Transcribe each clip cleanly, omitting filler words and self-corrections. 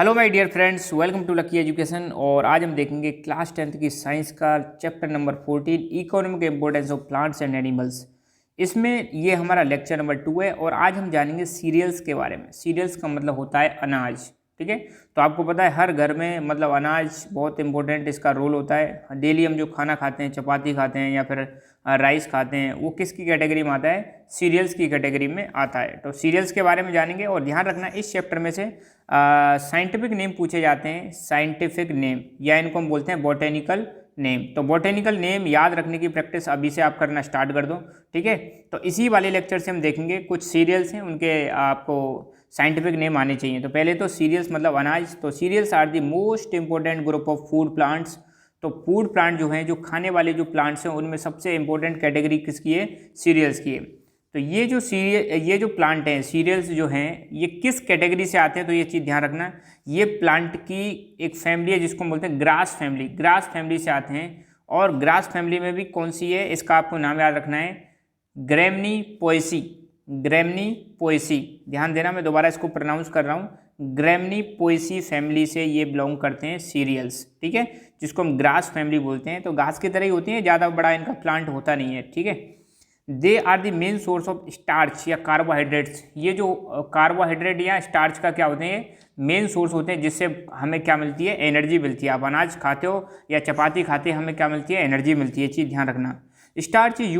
Hello my dear friends, welcome to lucky education. और आज हम देखेंगे क्लास 10th की साइंस का chapter number 14 economic importance of plants and animals. इसमें ये हमारा लेक्चर नंबर 2 है और आज हम जानेंगे सीरियल्स के बारे में। सीरियल्स का मतलब होता है अनाज, ठीक है। तो आपको पता है हर घर में मतलब अनाज बहुत इंपॉर्टेंट इसका रोल होता है। डेली हम जो खाना खाते हैं, चपाती खाते हैं या फिर राइस खाते हैं, वो किसकी कैटेगरी में आता है? सीरियल्स की कैटेगरी में आता है। तो सीरियल्स के बारे में जानेंगे और ध्यान रखना इस चैप्टर में से साइंटिफिक नेम पूछे जाते हैं। साइंटिफिक नेम या इनको हम बोलते हैं बॉटेनिकल नेम। तो बॉटेनिकल नेम याद रखने की प्रैक्टिस अभी से आप करना स्टार्ट कर दो, ठीक है। तो इसी वाले लेक्चर से हम देखेंगे कुछ सीरियल्स हैं, उनके आपको साइंटिफिक नेम आने चाहिए। तो पहले तो सीरियल्स मतलब अनाज। तो cereals are the most important group of food plants. तो फूड प्लांट जो हैं, जो खाने वाले जो प्लांट्स हैं, उनमें सबसे इंपॉर्टेंट कैटेगरी किसकी है? सीरियल्स की है। तो ये जो प्लांट हैं, सीरियल्स जो हैं, ये किस कैटेगरी से आते हैं? तो ये चीज़ ध्यान रखना। ये प्लांट की एक फैमिली है जिसको हम बोलते हैं ग्रास फैमिली। ग्रास फैमिली से आते हैं। और ग्रास फैमिली में भी कौन सी है, इसका आपको नाम याद रखना है, ग्रैमनीपोएसी। ग्रैमनीपोएसी, ध्यान देना, मैं दोबारा इसको प्रोनाउंस कर रहा हूँ। ग्रैमनीपोएसी फैमिली से ये बिलोंग करते हैं सीरियल्स, ठीक है, जिसको हम ग्रास फैमिली बोलते हैं। तो घास की तरह ही होती है, ज़्यादा बड़ा इनका प्लांट होता नहीं है, ठीक है। They are the main source of starch या कार्बोहाइड्रेट्स। ये जो कार्बोहाइड्रेट या स्टार्च का क्या होते हैं? मेन सोर्स होते हैं, जिससे हमें क्या मिलती है? एनर्जी मिलती है। आप अनाज खाते हो या चपाती खाते हैं, हमें क्या मिलती है? एनर्जी मिलती है। ये चीज़ ध्यान रखना। Starch is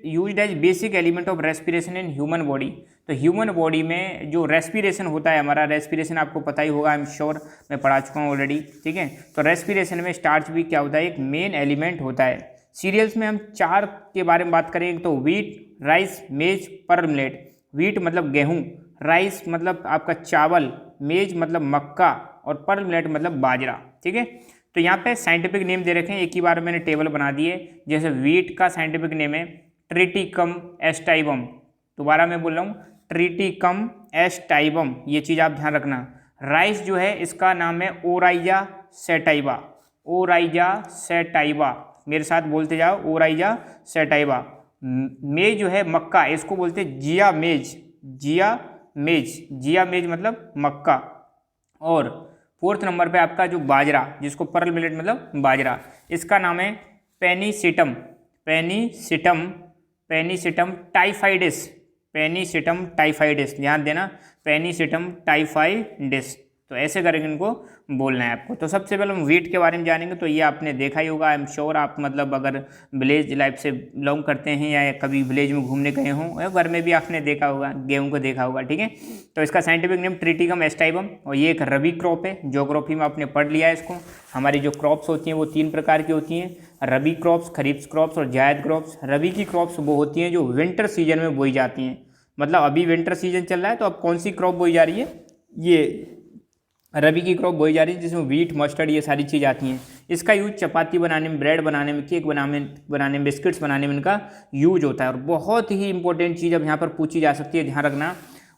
used as basic element of respiration in human body. तो ह्यूमन बॉडी में जो रेस्पिरेशन होता है, हमारा रेस्पिरेशन आपको पता ही होगा, आई एम श्योर, मैं पढ़ा चुका हूँ ऑलरेडी, ठीक है। तो रेस्पिरेशन में स्टार्च भी क्या होता है? एक मेन एलिमेंट होता है। सीरियल्स में हम 4 के बारे में बात करें तो वीट, राइस, मेज, पर्ल मिलेट। वीट मतलब गेहूं, राइस मतलब आपका चावल, मेज मतलब मक्का और पर्ल मिलेट मतलब बाजरा, ठीक है। तो यहाँ पे साइंटिफिक नेम दे रखे हैं, एक ही बार मैंने टेबल बना दिए। जैसे वीट का साइंटिफिक नेम है ट्रिटिकम एस्टाइबम। दोबारा मैं बोल रहा हूँ, ट्रिटिकम एस्टाइबम, ये चीज़ आप ध्यान रखना। राइस जो है इसका नाम है ओराइजा सेटाइवा। ओराइजा सेटाइवा, मेरे साथ बोलते जाओ, ओराइजा सेटाइवा। मेज जो है मक्का, इसको बोलते हैं जिया मेज। जिया मेज, जिया मेज मतलब मक्का। और 4th नंबर पे आपका जो बाजरा, जिसको पर्ल मिलेट मतलब बाजरा, इसका नाम है पेनिसिटम। पेनिसिटम, पेनिसिटम टाइफाइडिस। पेनिसिटम टाइफाइडिस, ध्यान देना, पेनिसिटम टाइफाइडिस। तो ऐसे करके इनको बोलना है आपको। तो सबसे पहले हम वीट के बारे में जानेंगे। तो ये आपने देखा ही होगा, आई एम श्योर, आप मतलब अगर विलेज लाइफ से बिलोंग करते हैं या कभी विलेज में घूमने गए हों या घर में भी आपने देखा होगा, गेहूं को देखा होगा, ठीक है। तो इसका साइंटिफिक नेम ट्रिटिकम एस्टाइबम। और ये एक रबी क्रॉप है, ज्योग्राफी में आपने पढ़ लिया है इसको। हमारी जो क्रॉप्स होती हैं वो 3 प्रकार की होती हैं, रबी क्रॉप्स, खरीफ क्रॉप्स और जायद क्रॉप्स। रबी की क्रॉप्स वो होती हैं जो विंटर सीजन में बोई जाती हैं। मतलब अभी विंटर सीजन चल रहा है, तो अब कौन सी क्रॉप बोई जा रही है? ये रबी की क्रॉप बोई जा रही है, जिसमें वीट, मस्टर्ड, ये सारी चीज़ आती हैं। इसका यूज चपाती बनाने में, ब्रेड बनाने में, केक बनाने में, बिस्किट्स बनाने में इनका यूज होता है। और बहुत ही इंपॉर्टेंट चीज़ अब यहाँ पर पूछी जा सकती है, ध्यान रखना।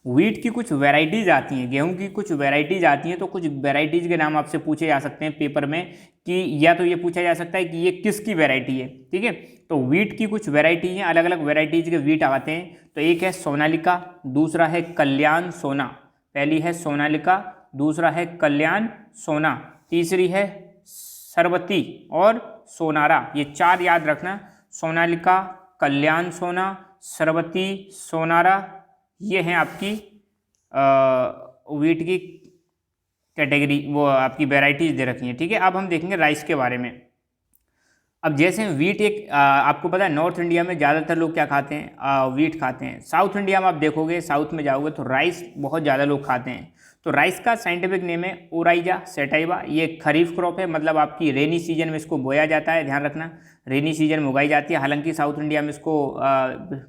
वीट की कुछ वेराइटीज़ आती हैं, गेहूं की कुछ वेराइटीज़ आती हैं। तो कुछ वेराइटीज़ के नाम आपसे पूछे जा सकते हैं पेपर में, कि या तो ये पूछा जा सकता है कि ये किसकी वेराइटी है, ठीक है। तो वीट की कुछ वेराइटी हैं, अलग अलग वेराइटीज़ के वीट आते हैं। तो एक है सोनालिका, दूसरा है कल्याण सोना। पहली है सोनालिका, दूसरा है कल्याण सोना, तीसरी है सरवती और सोनारा। ये 4 याद रखना, सोनालिका, कल्याण सोना, सरवती, सोनारा। ये हैं आपकी वीट की कैटेगरी, वो आपकी वेराइटीज दे रखी हैं, ठीक है। अब हम देखेंगे राइस के बारे में। अब जैसे वीट एक आपको पता है नॉर्थ इंडिया में ज़्यादातर लोग क्या खाते हैं? वीट खाते हैं। साउथ इंडिया में आप देखोगे, साउथ में जाओगे तो राइस बहुत ज़्यादा लोग खाते हैं। तो राइस का साइंटिफिक नेम है ओराइजा सेटाइवा। ये खरीफ क्रॉप है, मतलब आपकी रेनी सीजन में इसको बोया जाता है, ध्यान रखना, रेनी सीजन में उगाई जाती है। हालांकि साउथ इंडिया में इसको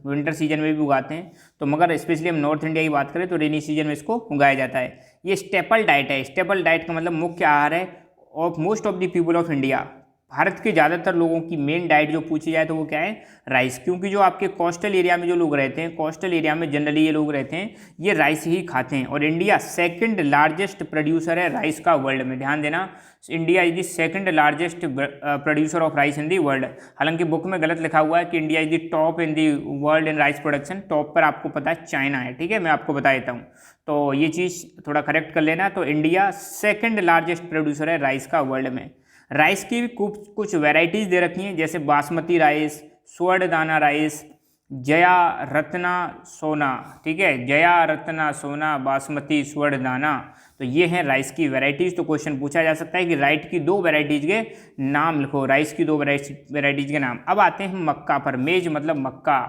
विंटर सीजन में भी उगाते हैं, तो मगर स्पेशली हम नॉर्थ इंडिया की बात करें तो रेनी सीजन में इसको उगाया जाता है। ये स्टेपल डाइट है। स्टेपल डाइट का मतलब मुख्य आहार है of most of the people of India. Bharat के ज़्यादातर लोगों की मेन डाइट जो पूछी जाए तो वो क्या है, राइस, क्योंकि जो आपके कोस्टल एरिया में जो लोग रहते हैं, कोस्टल एरिया में जनरली ये लोग रहते हैं, ये राइस ही खाते हैं। और इंडिया सेकंड लार्जेस्ट प्रोड्यूसर है राइस का वर्ल्ड में, ध्यान देना, India is the second largest producer of rice in the world. हालांकि बुक में गलत लिखा हुआ है कि India is the top in the world in rice production, top पर आपको पता है चाइना है, ठीक है, मैं आपको बता देता हूँ, तो ये चीज़ थोड़ा करेक्ट कर लेना। तो इंडिया सेकंड लार्जेस्ट प्रोड्यूसर है राइस का वर्ल्ड में। राइस की भी कुछ वेराइटीज़ दे रखी हैं, जैसे बासमती राइस, स्वर्ण दाना राइस, जया रत्ना सोना, ठीक है, जया रत्ना सोना, बासमती, स्वर्ण दाना, तो ये हैं राइस की वेराइटीज़। तो क्वेश्चन पूछा जा सकता है कि राइस की 2 वेराइटीज़ के नाम लिखो, राइस की 2 वेराइटीज़ के नाम। अब आते हैं मक्का पर, मेज मतलब मक्का,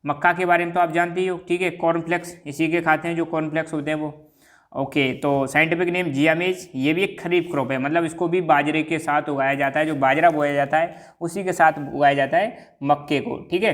मक्का के बारे में तो आप जानते ही हो, ठीक है, कॉर्नफ्लेक्स इसी के खाते हैं, जो कॉर्नफ्लेक्स होते हैं वो। ओके, तो साइंटिफिक नेम जिया मेज, ये भी एक खरीफ क्रॉप है, मतलब इसको भी बाजरे के साथ उगाया जाता है, जो बाजरा बोया जाता है उसी के साथ उगाया जाता है मक्के को, ठीक है।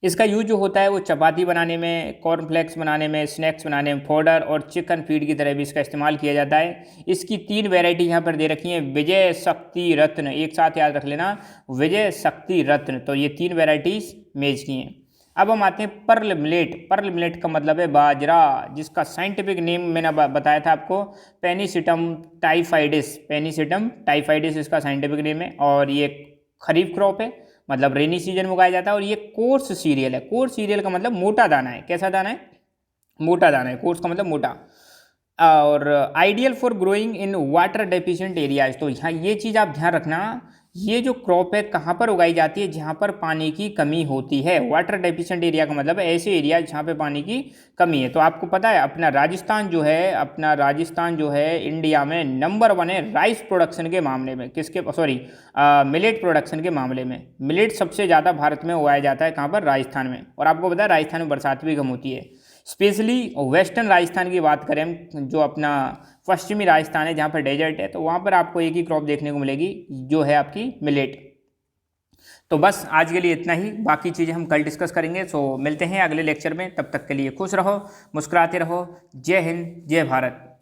इसका यूज जो होता है वो चपाती बनाने में, कॉर्नफ्लेक्स बनाने में, स्नैक्स बनाने में, फोडर और चिकन फीड की तरह भी इसका इस्तेमाल किया जाता है। इसकी 3 वैरायटी यहाँ पर दे रखी हैं, विजय शक्ति रत्न, एक साथ याद रख लेना, विजय शक्ति रत्न, तो ये 3 वैराइटीज़ मेज की हैं। अब हम आते हैं पर्ल मिलेट। पर्ल मिलेट का मतलब है बाजरा, जिसका साइंटिफिक नेम मैंने बताया था आपको, पेनिसिटम टाइफाइडिस, पेनिसिटम टाइफाइडिस इसका साइंटिफिक नेम है। और ये खरीफ क्रॉप है, मतलब रेनी सीजन में उगाया जाता है। और ये कोर्स सीरियल है, कोर्स सीरियल का मतलब मोटा दाना है, कैसा दाना है, मोटा दाना है, कोर्स का मतलब मोटा। और ideal for growing in water deficient areas, तो यहाँ ये चीज़ आप ध्यान रखना, ये जो क्रॉप है कहाँ पर उगाई जाती है, जहाँ पर पानी की कमी होती है। वाटर डेफिशिएंट एरिया का मतलब ऐसे एरिया जहाँ पे पानी की कमी है। तो आपको पता है अपना राजस्थान जो है इंडिया में नंबर 1 है राइस प्रोडक्शन के मामले में, किसके, सॉरी, मिलेट प्रोडक्शन के मामले में। मिलेट सबसे ज़्यादा भारत में उगाया जाता है, कहाँ पर, राजस्थान में। और आपको पता है राजस्थान में बरसात भी कम होती है, स्पेशली वेस्टर्न राजस्थान की बात करें हम, जो अपना पश्चिमी राजस्थान है जहाँ पर डेजर्ट है, तो वहाँ पर आपको एक ही क्रॉप देखने को मिलेगी जो है आपकी मिलेट। तो बस आज के लिए इतना ही, बाकी चीज़ें हम कल डिस्कस करेंगे। सो मिलते हैं अगले लेक्चर में, तब तक के लिए खुश रहो, मुस्कुराते रहो। जय हिंद, जय भारत।